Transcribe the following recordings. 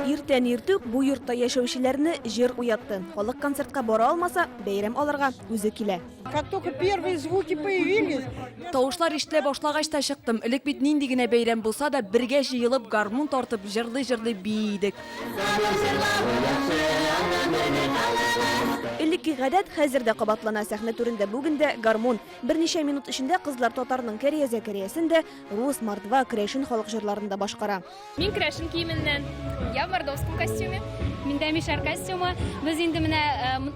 Иртән иртүк бу йортта яшәүчеләрне җыр уятты. Халык концертка бара алмаса, бәйрәм алырга үзе килә. Как только первые звуки появились, Тавышлар ишетелә башлагач та чыктым. Элек бит нинди генә бәйрәм булса да бергә җыелып гармун тартып җырлый-җырлый бийдек. Элекке гадәт хәзер дә кабатлана сәхнә түрендә бүген дә гармун. Берничә минут эчендә кызлар татарның Кәрия Зәкәриясендә рус, мордва, крәшин халык җырларында башкара. Мин крәшин киеменнән. Я в мордовском костюме. Миндә мишәр костюмы. Без инде менә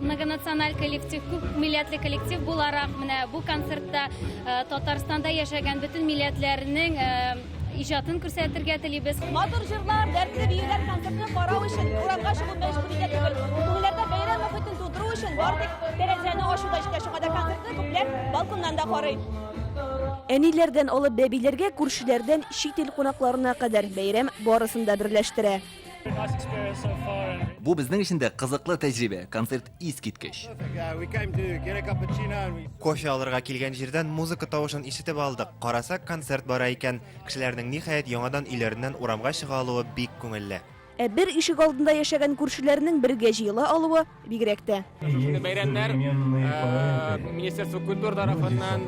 многонациональ коллектив, күп милләтле коллектив буларак менә бу концертта Татарстанда яшәгән бөтен милләтләрнең иҗатын күрсәтергә телибез. Матур җырлар, дәртле биюләр концертны карау өчен урамга чыгу мәҗбүрия түгел. Күңелләрдә бәйрәм мөхитен тудыру өчен бардык. Тәрәзәне ачуда ишетә, шуңа да концертны күпләр балконнан да карый. Әниләрдән алып бәбиләргә, күршеләрдән чит ил кунакларына кадәр бәйрәм барысын да берләштерә. Бу безнең өчен дә кызыклы тәҗрибә, концерт искиткеч. Кофе алырга килгән җирдән музыка тавышын ишетеп алдык. Карасак, концерт бара икән. Кешеләрнең ниһаять яңадан өйләреннән урамга чыга алуы бик күңелле. Бер ишек алдында яшәгән күршеләрнең бергә җыела алуы бигрәк тә. Бәйрәмнәр Министерство культуры тарафыннан,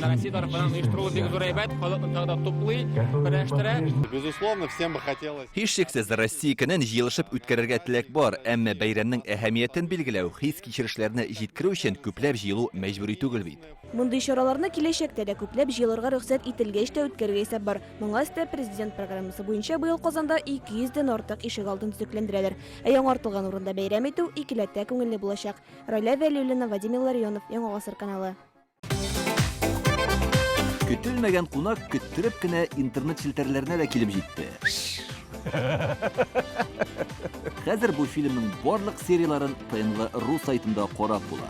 Россия тарафыннан оештырылу бик зур әйбәт, халыкны тагы да туплый, берләштерә. Безусловно, всем бы хотелось. Һичшиксез Россия көнен җыелышып үткәрергә теләк бар, әмма бәйрәмнең әһәмиятен билгеләү, хис кичерешләрне җиткерү өчен күпләп җыелу мәҗбүри түгел бит. Мондый чараларны киләчәктә дә күпләп җыелырга рөхсәт ителгәч тә үткәрергә исәп бар. Моңа өстә президент программасы буенча быел Казанда 200 дән артык ишек алдын төзекләндерәләр. Яңартылган урында бәйрәм итү икеләтә күңелле булачак. Райля Вәлиуллина, Вадим Илларионов, Яңа Гасыр каналы. Көтелмәгән кунак көттереп кенә интернет челтәрләренә дә килеп җитте. Хәзер бу фильмның барлык серияларын ТНВ.ру сайтында карап була.